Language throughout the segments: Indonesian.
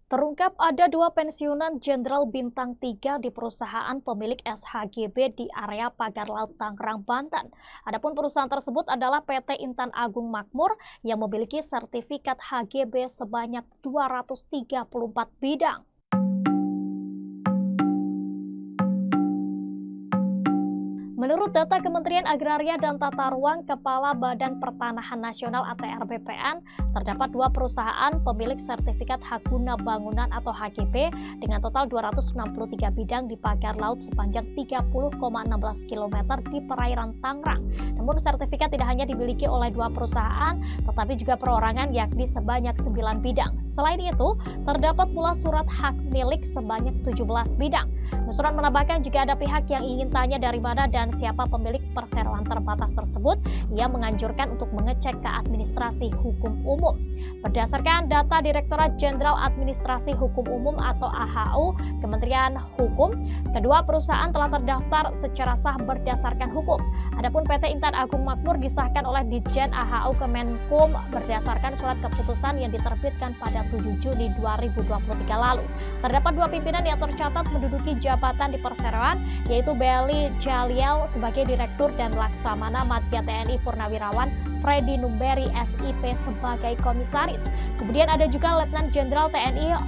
Terungkap ada dua pensiunan Jenderal Bintang 3 di perusahaan pemilik SHGB di area Pagar Laut Tangerang, Banten. Adapun perusahaan tersebut adalah PT Intan Agung Makmur yang memiliki sertifikat HGB sebanyak 234 bidang. Menurut data Kementerian Agraria dan Tata Ruang Kepala Badan Pertanahan Nasional (ATR) BPN, terdapat dua perusahaan pemilik sertifikat hak guna bangunan atau HGB dengan total 263 bidang di pagar laut sepanjang 30,16 km di perairan Tangerang. Namun sertifikat tidak hanya dimiliki oleh dua perusahaan, tetapi juga perorangan yakni sebanyak 9 bidang. Selain itu, terdapat pula surat hak milik sebanyak 17 bidang. Nusron menambahkan jika ada pihak yang ingin tanya dari mana dan siapa pemilik perseroan terbatas tersebut, ia menganjurkan untuk mengecek ke Administrasi Hukum Umum. Berdasarkan data Direktorat Jenderal Administrasi Hukum Umum atau AHU Kementerian Hukum, kedua perusahaan telah terdaftar secara sah berdasarkan hukum. Adapun PT Intan Agung Makmur disahkan oleh Ditjen AHU Kemenkum berdasarkan surat keputusan yang diterbitkan pada 7 Juni 2023 lalu. Terdapat dua pimpinan yang tercatat menduduki jabatan di perseroan, yaitu Belly Jaliel sebagai Direktur dan Laksamana Madya TNI Purnawirawan Freddy Numberi SIP sebagai Komisaris. Kemudian ada juga Letnan Jenderal TNI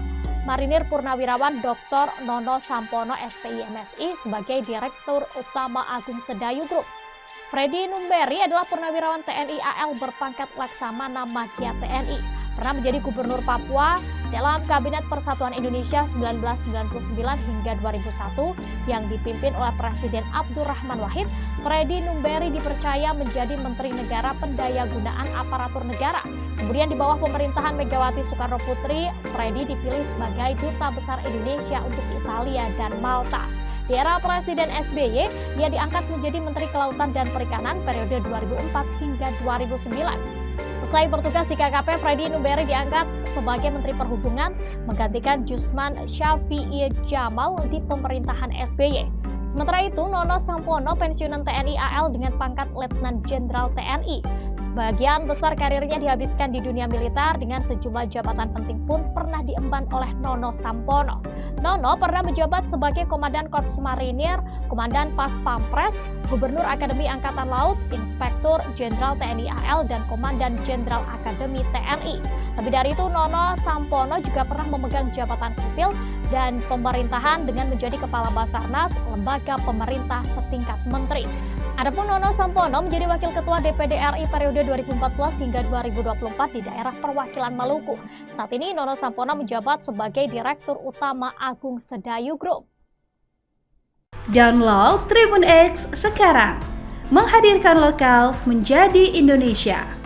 Marinir Purnawirawan Dr. Nono Sampono SPI MSI sebagai Direktur Utama Agung Sedayu Group. Freddy Numberi adalah Purnawirawan TNI AL berpangkat Laksamana Madya TNI. Pernah menjadi Gubernur Papua dalam Kabinet Persatuan Indonesia 1999 hingga 2001 yang dipimpin oleh Presiden Abdurrahman Wahid. Freddy Numberi dipercaya menjadi Menteri Negara Pendayagunaan Aparatur Negara. Kemudian di bawah pemerintahan Megawati Soekarno Putri, Freddy dipilih sebagai Duta Besar Indonesia untuk Italia dan Malta. Di era Presiden SBY, ia diangkat menjadi Menteri Kelautan dan Perikanan periode 2004 hingga 2009. Usai bertugas di KKP, Freddy Numberi diangkat sebagai Menteri Perhubungan, menggantikan Jusman Syafi'i Jamal di pemerintahan SBY. Sementara itu, Nono Sampono pensiunan TNI AL dengan pangkat Letnan Jenderal TNI. Sebagian besar karirnya dihabiskan di dunia militer dengan sejumlah jabatan penting pun pernah diemban oleh Nono Sampono. Nono pernah menjabat sebagai Komandan Korps Marinir, Komandan Pas Pampres, Gubernur Akademi Angkatan Laut, Inspektur Jenderal TNI AL, dan Komandan Jenderal Akademi TNI. Lebih dari itu, Nono Sampono juga pernah memegang jabatan sipil dan pemerintahan dengan menjadi Kepala Basarnas, lembaga pemerintah setingkat menteri. Adapun Nono Sampono menjadi Wakil Ketua DPD RI periode 2014 hingga 2024 di daerah perwakilan Maluku. Saat ini Nono Sampono menjabat sebagai Direktur Utama Agung Sedayu Group. Download Tribun X sekarang, menghadirkan lokal menjadi Indonesia.